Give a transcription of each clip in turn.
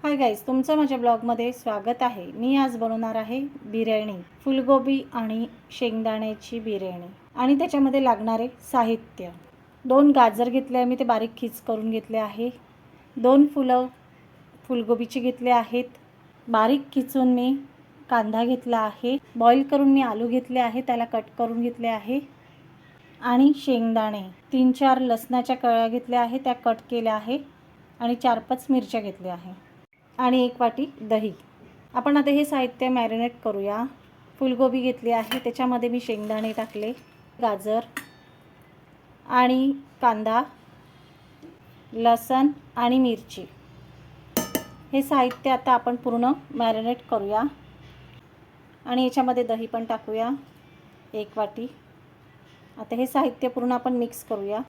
Hi guys, तुमचं माझ्या ब्लॉगमध्ये स्वागत आहे। मी आज बनवणार आहे बिर्याणी, फुलगोबी आणि शेंगदाण्याची बिर्याणी। आणि त्याच्यामध्ये लागणारे साहित्य, 2 गाजर घेतले आहे मी, ते बारीक खीच करून घेतले आहे। 2 फुलं फुलगोबीची घेतले आहेत। बारीक खिचून मी कांदा घेतला आहे। बॉईल करून मी आलू घेतले आहे, त्याला कट करून घेतले आहे। आणि शेंगदाणे 3-4 लसणाच्या कळ्या घेतल्या आहे, त्या कट केल्या आहे। आणि 4-5 मिरच्या घेतल्या आहे आणि 1 वाटी दही। आपण आता हे साहित्य मॅरिनेट करूया। फुलगोबी घेतली आहे, त्याच्यामध्ये मी शेंगदाणे टाकले, गाजर आणि कांदा, लसण आणि मिरची। हे साहित्य आता आपण पूर्ण मॅरिनेट करूया आणि याच्यामध्ये दही पण टाकूया 1 वाटी। आता हे साहित्य पूर्ण आपण मिक्स करूया।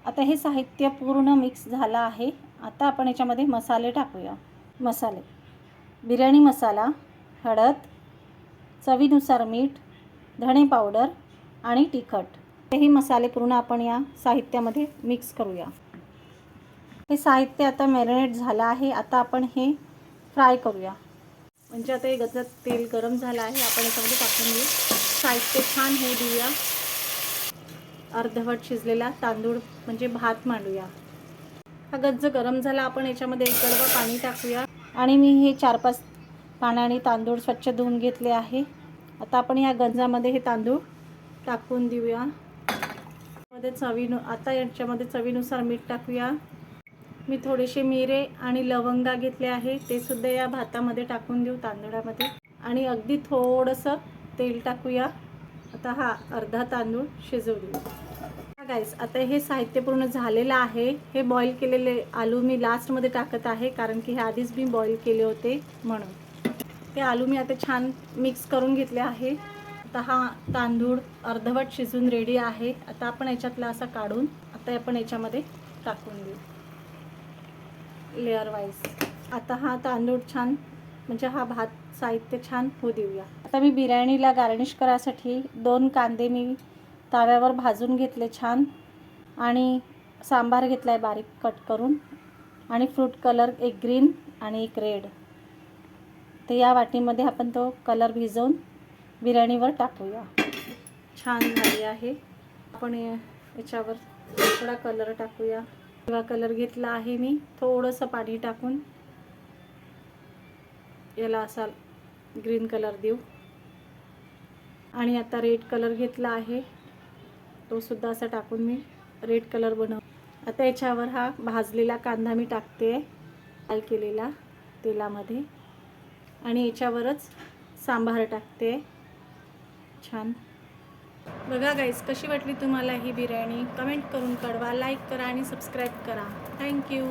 आता हे साहित्य पूर्ण मिक्स झालं आहे। आता आपण याच्यामध्ये मसाले टाकूया। मसाले, बिर्याणी मसाला, हळद, चवीनुसार मीठ, धणे पावडर आणि तिखट। हे मसाले पूर्ण आपण या साहित्यामध्ये मिक्स करूया। हे साहित्य आता मॅरिनेट झालं आहे। आता आपण हे फ्राय करूया। म्हणजे आता हे गजत तेल गरम झालं आहे, आपण याच्यामध्ये टाकून घेऊ। साहित्य छान होऊ देऊया। अर्धवट शिजलेला तांदूळ म्हणजे भात मांडूया। हा गज्ज गरम झाला, आपण याच्यामध्ये 1 गडवा पाणी टाकूया आणि मी हे 4-5 पाण्याने तांदूळ स्वच्छ धुवून घेतले आहे। आता आपण या गंजामध्ये हे तांदूळ टाकून देऊया। आता याच्यामध्ये चवीनुसार मीठ टाकूया। मी थोडेसे मिरे आणि लवंगा घेतले आहे, ते सुद्धा या भातामध्ये टाकून देऊ, तांदळामध्ये। आणि अगदी थोडंसं तेल टाकूया। आता हा अर्धा तांदूळ शिजवू देऊ। गाईस, आता हे साहित्य पूर्ण झालेलं आहे। हे बॉईल केलेले आलू मी लास्टमध्ये टाकत आहे, कारण की हे आधीच मी बॉईल केले होते म्हणून। ते आलू मी आता छान मिक्स करून घेतले आहे। आता हा तांदूळ अर्धवट शिजून रेडी आहे। आता आपण याच्यातला असा काढून आता आपण याच्यामध्ये टाकून देऊ लेअर वाईज। आता हा तांदूळ छान म्हणजे हा भात साहित्य छान होऊ देऊया। आता मी बिर्याणीला गार्निश करायसाठी 2 कांदे मी तव्यावर भाजून घेतले छान, आणि सांबार घेतला आहे बारीक कट करून, आणि फ्रूट कलर 1 ग्रीन आणि 1 रेड। तर या वाटीमध्ये आपण तो कलर भिजवून बिर्याणीवर टाकूया। छान झाली आहे। आपण याच्यावर थोडा कलर टाकूया। हिरवा कलर घेतला आहे मी, थोडंसं पाणी टाकून याला असा ग्रीन कलर देऊ। आणि आता रेड कलर घेतला आहे, तो सुद्धा असा टाकून मी रेड कलर बनव। आता याच्यावर हा भाजलेला कांदा मी टाकते फ्राय केलेला तेलामध्ये, आणि याच्यावरच सांबार टाकते। छान बघा गाईस, कशी वाटली तुम्हाला ही बिर्याणी? कमेंट करून कळवा, लाईक करा आणि सबस्क्राईब करा। थँक्यू।